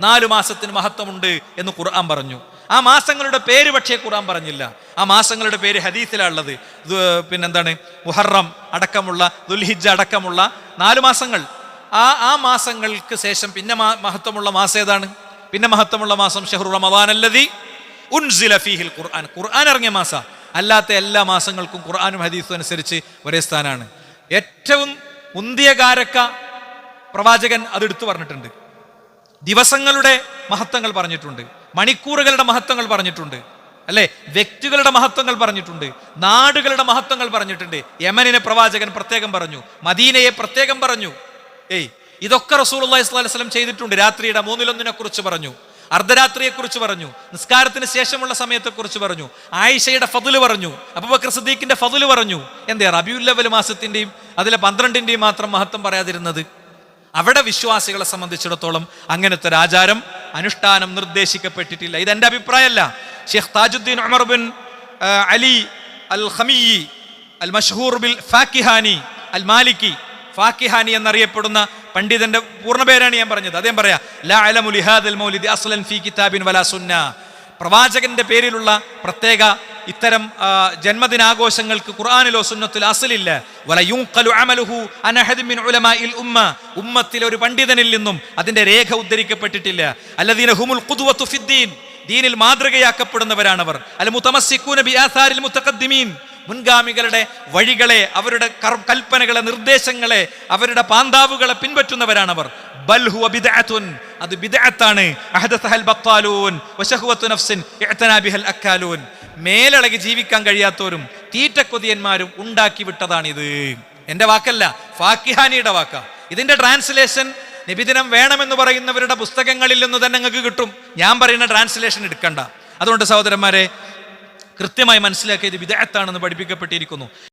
4 മാസത്തിന് മഹത്വമുണ്ട് എന്ന് ഖുർആൻ പറഞ്ഞു. ആ മാസങ്ങളുടെ പേര് പക്ഷേ ഖുർആൻ പറഞ്ഞില്ല. ആ മാസങ്ങളുടെ പേര് ഹദീസിലുള്ളത്. പിന്നെന്താണ്? മുഹറം അടക്കമുള്ള, ദുൽഹിജ്ജ അടക്കമുള്ള 4 മാസങ്ങൾ. ആ മാസങ്ങൾക്ക് ശേഷം പിന്നെ മഹത്വമുള്ള മാസം ഏതാണ്? പിന്നെ മഹത്വമുള്ള മാസം ഷഹ്റു റമദാൻ അല്ലദീ ഉൻസില ഫീഹിൽ ഖുർആൻ. ഖുർആൻ ഇറങ്ങിയ മാസം. അല്ലാത്ത എല്ലാ മാസങ്ങൾക്കും ഖുർആനും ഹദീസും അനുസരിച്ച് ഒരേ സ്ഥാനാണ്. ഏറ്റവും മുന്തിയ കാരക്ക പ്രവാചകൻ അത് എടുത്തു പറഞ്ഞിട്ടുണ്ട്. ദിവസങ്ങളുടെ മഹത്വങ്ങൾ പറഞ്ഞിട്ടുണ്ട്, മണിക്കൂറുകളുടെ മഹത്വങ്ങൾ പറഞ്ഞിട്ടുണ്ട്, അല്ലെ? വ്യക്തികളുടെ മഹത്വങ്ങൾ പറഞ്ഞിട്ടുണ്ട്, നാടുകളുടെ മഹത്വങ്ങൾ പറഞ്ഞിട്ടുണ്ട്. യമനിനെ പ്രവാചകൻ പ്രത്യേകം പറഞ്ഞു, മദീനയെ പ്രത്യേകം പറഞ്ഞു. ഇതൊക്കെ റസൂലുള്ളാഹി സ്വല്ലല്ലാഹു അലൈഹി വസല്ലം ചെയ്തിട്ടുണ്ട്. രാത്രിയുടെ 1/3 കുറിച്ച് പറഞ്ഞു, അർദ്ധരാത്രിയെ കുറിച്ച് പറഞ്ഞു, നിസ്കാരത്തിന് ശേഷമുള്ള സമയത്തെ കുറിച്ച് പറഞ്ഞു, ആയിഷയുടെ ഫضല് പറഞ്ഞു, അബൂബക്കർ സിദ്ദീഖിന്റെ ഫضല് പറഞ്ഞു. എന്താ റബീഉൽ അവ്വൽ മാസത്തിന്റെയും അതിലെ 12ന്റെയും മാത്രം മഹത്വം പറയാതിരുന്നത്? അവിടെ വിശ്വാസികളെ സംബന്ധിച്ചിടത്തോളം അങ്ങനത്തെ ഒരു ആചാരം, അനുഷ്ഠാനം നിർദ്ദേശിക്കപ്പെട്ടിട്ടില്ല. ഇതെന്റെ അഭിപ്രായമല്ല. Sheikh Thajudheen Umar bin Ali അൽ ഖമിയി അൽ മഷ്ഹൂർ ബിൽ ഫാക്കിഹാനി അൽ മാലിക്കി, ഫാക്കിഹാനി എന്നറിയപ്പെടുന്ന പണ്ഡിതന്റെ പൂർണ്ണ പേരാണ് ഞാൻ പറഞ്ഞത്. അദ്ദേഹം പറയാ, ലാ അലമു ലിഹാദൽ മൗലിദി അസ്ലൻ ഫീ കിതാബിൻ വലാ സുന്ന. പ്രവാചകന്റെ പേരിലുള്ള പ്രത്യേക ഇത്തരം ജന്മദിനാഘോഷങ്ങൾക്ക് ഖുർആനിലോ സുന്നത്തിലോ അസ്ലില്ല. വല യുൻഖലു അമലുഹു അൻ അഹദിൻ മിൻ ഉലമാഇൽ ഉമ്മ. ഉമ്മത്തിലെ ഒരു പണ്ഡിതനിൽ നിന്നും അതിന്റെ രേഖ ഉദ്ധരിക്കപ്പെട്ടിട്ടില്ല. അല്ലദീന ഹുമുൽ ഖുദ്വതു ഫിദ്ദീൻ. ദീനിൽ മാതൃകയാക്കപ്പെടുന്നവരാണവർ. അൽ മുതമസ്സികൂന ബി ആസാരിൽ മുതഖദ്ദിമീൻ. മുൻഗാമികളുടെ വഴികളെ, അവരുടെ കൽപ്പനകളെ, നിർദ്ദേശങ്ങളെ, അവരുടെ പാന്താവുകളെ പിൻപറ്റുന്നവരാണവർ. ബൽ ഹുവ ബിദ്അത്തുൻ. അത് ബിദ്അത്താണ്. അഹദസഹൽ ബത്താലൂൻ വശഹവത്തു നഫ്സിൻ ഇഅ്തനാ ബിഹൽ അക്കാലൂൻ. മേലളകി ജീവിക്കാൻ കഴിയാത്തവരും തീറ്റക്കൊതിയന്മാരും ഉണ്ടാക്കി വിട്ടതാണിത്. എന്റെ വാക്കല്ല, ഫാക്കിഹാനിയുടെ വാക്കാ. ഇതിന്റെ ട്രാൻസ്ലേഷൻ നബിദിനം വേണമെന്ന് പറയുന്നവരുടെ പുസ്തകങ്ങളിൽ നിന്ന് തന്നെ നിങ്ങൾക്ക് കിട്ടും. ഞാൻ പറയുന്ന ട്രാൻസ്ലേഷൻ എടുക്കണ്ട. അതുകൊണ്ട് സഹോദരന്മാരെ, കൃത്യമായി മനസ്സിലാക്കിയത് ബിദ്അത്താണെന്ന് പഠിപ്പിക്കപ്പെട്ടിരിക്കുന്നു.